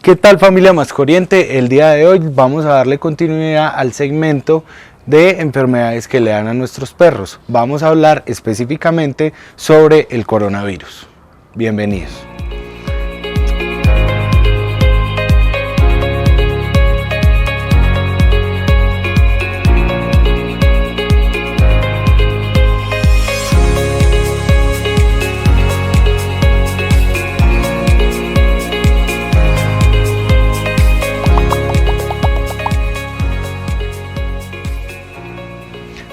¿Qué tal, familia Mascoriente? El día de hoy vamos a darle continuidad al segmento de enfermedades que le dan a nuestros perros. Vamos a hablar específicamente sobre el coronavirus. Bienvenidos.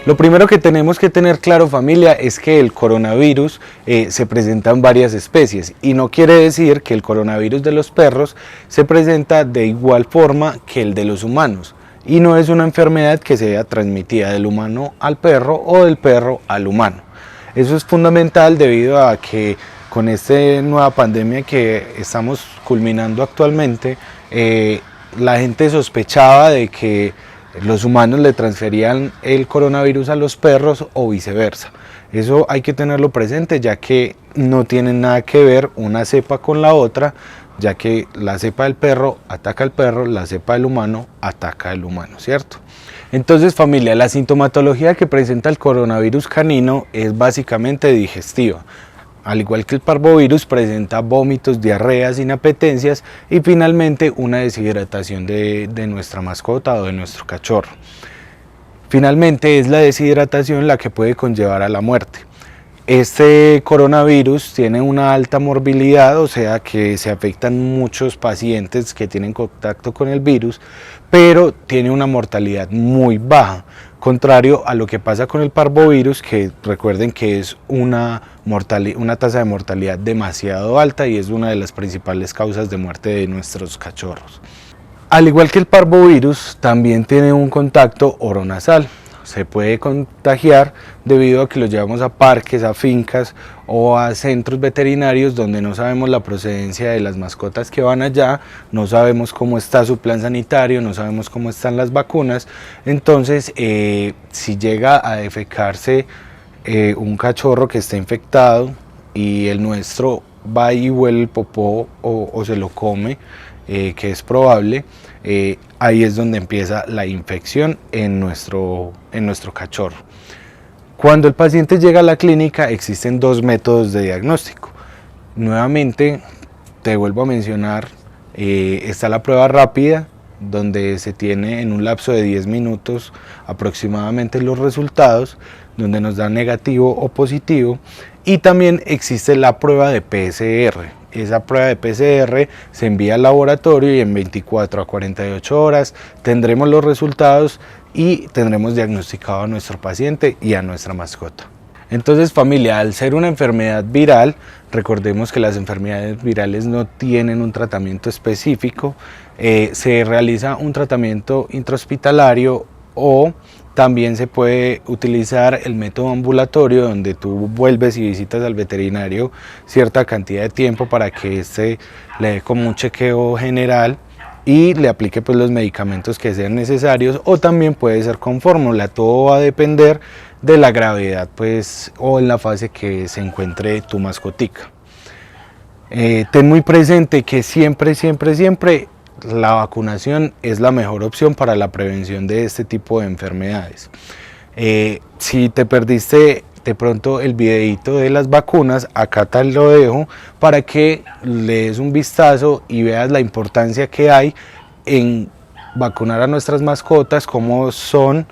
Lo primero que tenemos que tener claro, familia, es que el coronavirus se presenta en varias especies y no quiere decir que el coronavirus de los perros se presenta de igual forma que el de los humanos, y no es una enfermedad que sea transmitida del humano al perro o del perro al humano. Eso es fundamental debido a que con esta nueva pandemia que estamos culminando actualmente, la gente sospechaba de que los humanos le transferían el coronavirus a los perros o viceversa. Eso hay que tenerlo presente, ya que no tienen nada que ver una cepa con la otra, ya que la cepa del perro ataca al perro, la cepa del humano ataca al humano, ¿cierto? Entonces, familia, la sintomatología que presenta el coronavirus canino es básicamente digestiva. Al igual que el parvovirus, presenta vómitos, diarreas, inapetencias y finalmente una deshidratación de nuestra mascota o de nuestro cachorro. Finalmente es la deshidratación la que puede conllevar a la muerte. Este coronavirus tiene una alta morbilidad, o sea que se afectan muchos pacientes que tienen contacto con el virus, pero tiene una mortalidad muy baja, contrario a lo que pasa con el parvovirus, que recuerden que es una tasa de mortalidad demasiado alta y es una de las principales causas de muerte de nuestros cachorros. Al igual que el parvovirus, también tiene un contacto oronasal. Se puede contagiar debido a que lo llevamos a parques, a fincas o a centros veterinarios donde no sabemos la procedencia de las mascotas que van allá, no sabemos cómo está su plan sanitario, no sabemos cómo están las vacunas. Entonces, si llega a defecarse un cachorro que está infectado y el nuestro va y huele el popó o se lo come, que es probable, ahí es donde empieza la infección en nuestro cachorro. Cuando el paciente llega a la clínica existen dos métodos de diagnóstico. Nuevamente te vuelvo a mencionar, está la prueba rápida, donde se tiene en un lapso de 10 minutos aproximadamente los resultados, donde nos da negativo o positivo, y también existe la prueba de PCR. Esa prueba de PCR se envía al laboratorio y en 24 a 48 horas tendremos los resultados y tendremos diagnosticado a nuestro paciente y a nuestra mascota. Entonces, familia, al ser una enfermedad viral, recordemos que las enfermedades virales no tienen un tratamiento específico, se realiza un tratamiento intrahospitalario o también se puede utilizar el método ambulatorio, donde tú vuelves y visitas al veterinario cierta cantidad de tiempo para que éste le dé como un chequeo general y le aplique pues los medicamentos que sean necesarios, o también puede ser con fórmula. Todo va a depender de la gravedad pues o en la fase que se encuentre tu mascotica. Ten muy presente que siempre la vacunación es la mejor opción para la prevención de este tipo de enfermedades. Si te perdiste de pronto el videito de las vacunas, acá te lo dejo para que le des un vistazo y veas la importancia que hay en vacunar a nuestras mascotas, cómo son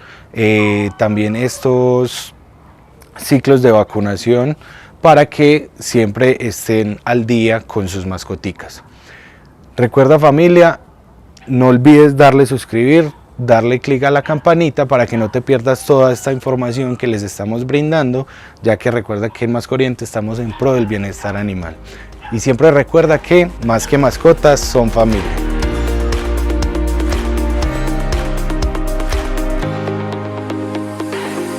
también estos ciclos de vacunación, para que siempre estén al día con sus mascoticas. Recuerda, familia, no olvides darle suscribir, darle clic a la campanita para que no te pierdas toda esta información que les estamos brindando, ya que recuerda que en Mascoriente estamos en pro del bienestar animal. Y siempre recuerda que más que mascotas son familia.